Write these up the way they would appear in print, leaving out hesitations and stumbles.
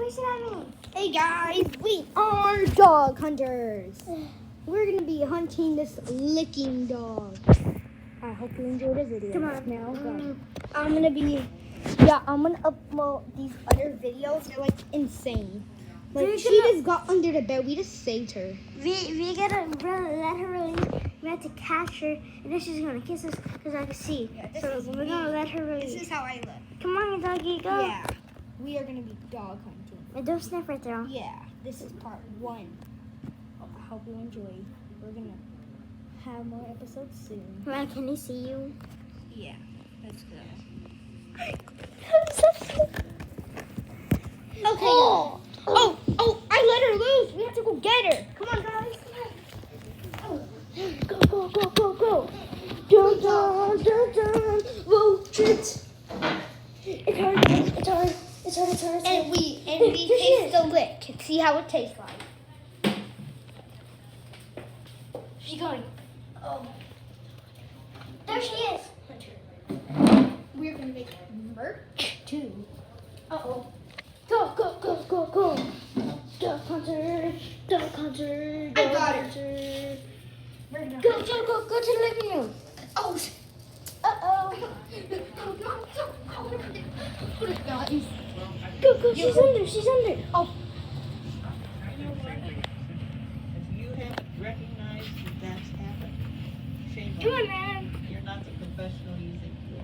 pointing at me. Hey guys, we are dog hunters. We're gonna be hunting this licking dog. I hope you enjoyed the video. Come on. Now go. I'm gonna upload these other videos. They're like insane. Like she just got under the bed. We just saved her. We gotta let her release. We have to catch her, and then she's gonna kiss us because I can see. Yeah, so we're gonna let her release. This is how I look. Come on, doggy, go. Yeah, we are gonna be dog hunting. And don't sniff right there. Yeah, this is part 1. I hope you enjoyed. We're gonna have more episodes soon. Man, can he see you? Yeah, let's go. Okay. Oh, I let her loose. We have to go get her. Come on, guys. Go. Dun, dun, dun, dun. Whoa, shit. It's hard. And we taste the lick and see how it tastes like. She's going. Oh. There she is. We're gonna make merch too. Uh-oh. Go. Dog hunter. I got her. Hunter. We're gonna Go to the living room. Oh. Uh-oh. Guys. Go, she's under. Oh. If you haven't recognized that that's happened, shame on Come on, you. man. You're not the professional you think you are.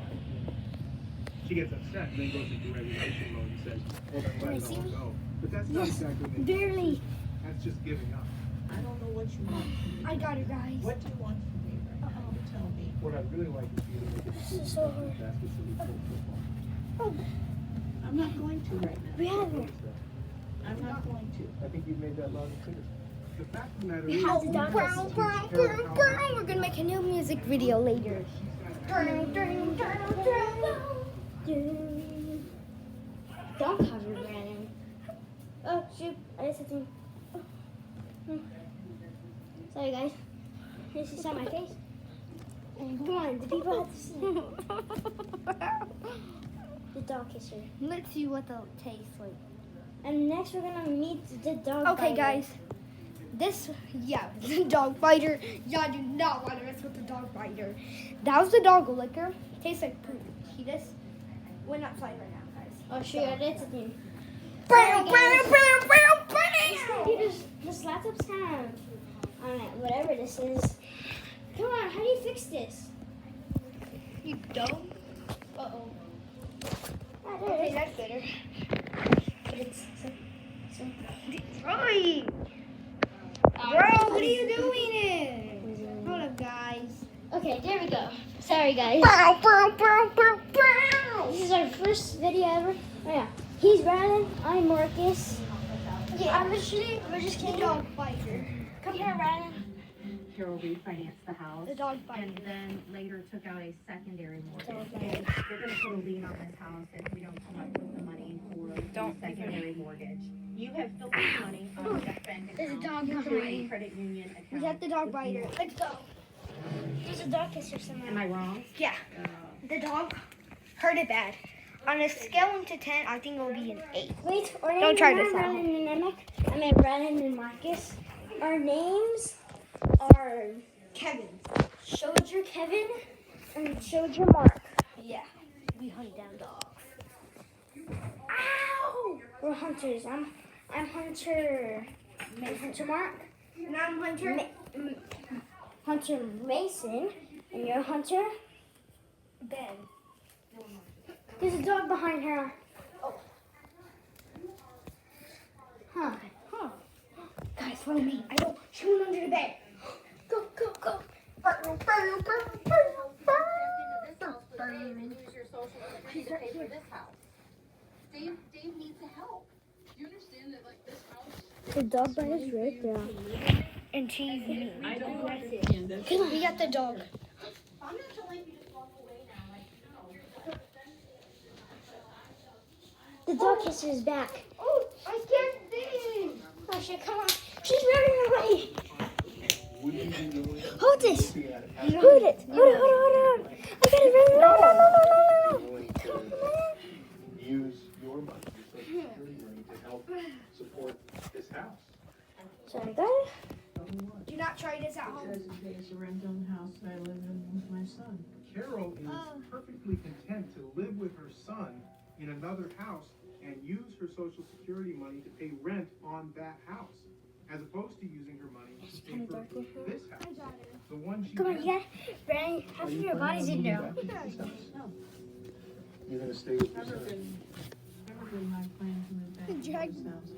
She gets upset and then goes into regulation mode and says, well, then let it all go. But that's not exactly what Barely. That's just giving up. I don't know what you want from me. I got her, guys. What do you want from me right now? You tell me. What I'd really like is for you to make a decision so about the baskets that we pull football. I'm not going to right now. We have her. I'm not going to. I think you've made that loud and clear. The fact of the matter We is, have the dog. We're gonna make a new music video later. Don't cover Brandon. Oh shoot! I did something. Sorry guys. This is on my face. Come on, the people have to see. The dog kisser. Let's see what they'll taste like. And next we're gonna meet the dog. Okay, biter. guys. The dog biter. Yeah, I do not want to mess with the dog biter. That was the dog licker. Tastes like poop. See this? We're not playing right now, guys. Oh shoot! I did something. Bam, Do this laptop sound on it, whatever this is. Come on, how do you fix this? You don't? Uh-oh. Ah, there Okay, it is. that's better. But it's so Roy! Bro, what are you doing it? Hold up, guys. Okay, there we go. Sorry guys. This is our first video ever. Oh yeah. He's Brandon, I'm Marcus. Yeah, We're just the kidding. dog biter. Come here, Brandon. Carol refinanced the house The dog biter. and then later took out a secondary mortgage. Dog And they're gonna put a lien on this house if we don't come up with the money for the secondary mortgage. You have filtered money on the bank There's a account dog to a behind. credit union account. We got the dog biter. Let's go. There's a dog kisser somewhere. Am I wrong? Yeah, the dog hurt it bad. On a scale 1 to 10, I think it will be an 8. Wait, our Don't names try are this at Brandon and Emmett. I mean Brandon and Marcus. Our names are Kevin. Soldier Kevin and Soldier Mark. Yeah, we hunt down dogs. Ow! We're hunters. I'm Hunter. Hunter Mark. And I'm Hunter. Hunter Mason. And you're Hunter. Ben. There's a dog behind her. Huh. Guys, follow me. I don't shoot him under the bed. Go. Use your social security to pay for this house. Dave needs help. Do you understand that like this house? The dog bite is right there. And she's mean. I don't understand this. We got the dog. I'm not gonna let you just walk away now, like, no. The dog kisser is back. Oh, I can't see. Oh shit, come on. She's running away. Would you be willing Hold this. to add Hold it. Hold it. I got it right. No. willing to use your money, your social security money, to help help support this house. Sorry, guys. Do not try this at home. Because it pays the rent on the house that I live in with my son. Carol is perfectly content to live with her son in another house and use her social security money to pay rent on that house, as opposed to using her money to pay for this house. The one she Come on, has. you got Brian, half of your body's in there. You're gonna stay with your Never son. been my plan to move back to this house.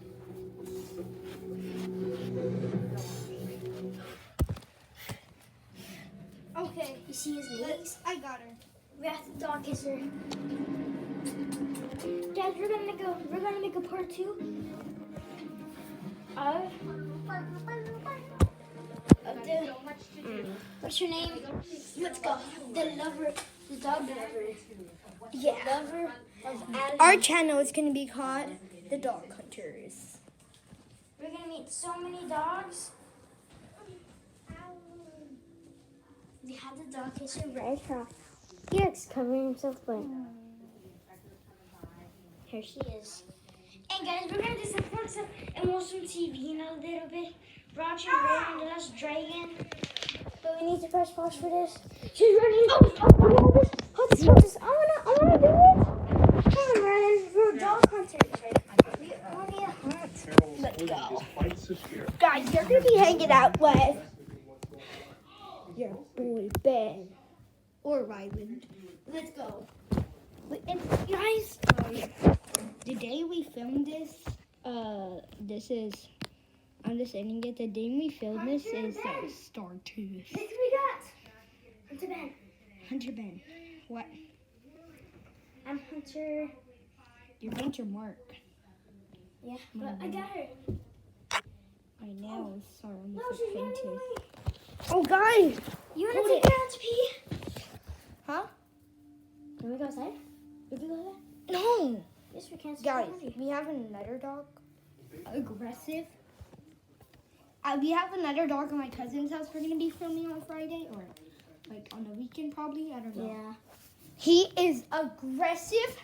Okay. You see his legs? I got her. We have to dog kiss her. Guys, we're gonna make a part 2 of the what's her name? Let's go. The dog lover. Yeah. Lover of Adam. Our channel is gonna be called The Dog Hunters. We're gonna meet so many dogs. We have the dog kisser right here. He likes covering himself, but here she is. And guys, we're gonna do some fun stuff and watch some TV in a little bit. Roger Ray and the Last Dragon. But we need to press pause for this. She's running. Oh, hold this. I wanna do it. Come on, Ryan. We're dog hunters. We want to hunt. Carol's Let's order go. is quite severe. Guys, you're gonna be hanging out with your boy Ben or Ryland. Let's go. And guys, the day we filmed this, I'm just ending it. The day we filmed this is Startooth. Look who we got. Hunter Ben. Hunter Ben. What? I'm Hunter. You're Hunter Mark. Yeah, but I got her. I know. Sorry, I'm No, almost she's running fainted. away. Oh, guys. You Hold want to it. take her out to pee? Huh? Can we go outside? We can go outside? No. Yes, we can. Guys, we have another dog. Aggressive. We have another dog at my cousin's house. We're gonna be filming on Friday or like on the weekend probably. I don't know. Yeah. He is aggressive.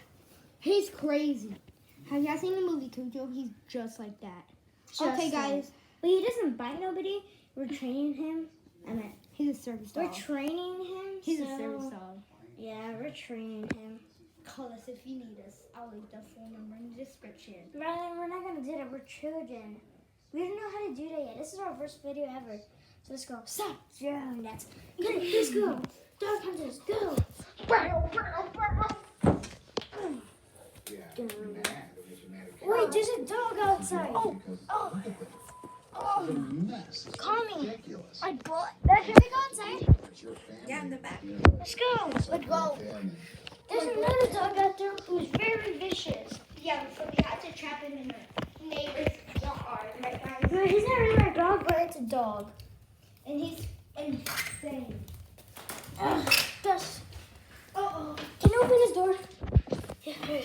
He's crazy. Have you guys seen the movie Cujo? He's just like that. Okay, guys. But he doesn't bite nobody. We're training him. He's a service We're dog. training him. He's a so- service dog. Yeah, we're training him. Call us if you need us. I'll leave the phone number in the description. Rather, we're not gonna do that. We're children. We don't know how to do that yet. This is our first video ever. So let's go. Stop. Yeah, let's go. Dog hunters, go. Wait, there's a dog outside. Oh. Call me. My boy. Can we go outside? Yeah, in the back. Let's go. Let's go. There's another dog out there who's very vicious. Yeah, so we had to trap him in the neighbor's yard, right, guys? No, he's not really a dog, but it's a dog. And he's insane. Gus, Uh-oh. can you open this door? Yeah.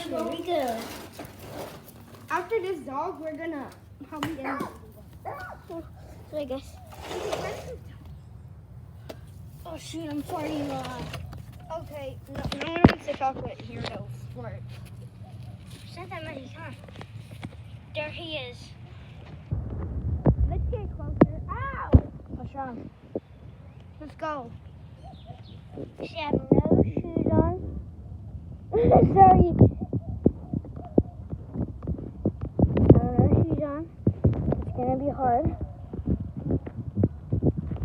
There we go. After this dog, we're gonna probably end. Sorry, guys. Oh shoot, I'm farting a lot. Okay, no one wants to talk with here though. Flirt. It's not that many, huh? There he is. Let's get closer. Ow! What's wrong? Let's go. She had no shoes on. Sorry. No shoes on. It's gonna be hard.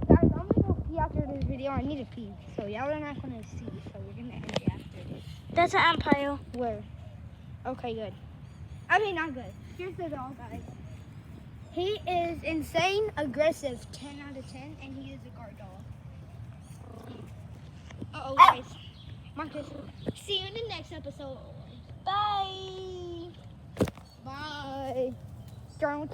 Guys, I'm gonna go pee after this video. I need to pee. So y'all are not gonna see. So we're gonna end it after this. That's an empire. Where? Okay, good. I mean, not good. Here's the dog, guys. He is insane, aggressive, 10 out of 10, and he is a guard dog. Uh-oh, guys. Marcus, see you in the next episode. Bye. Bye. Don't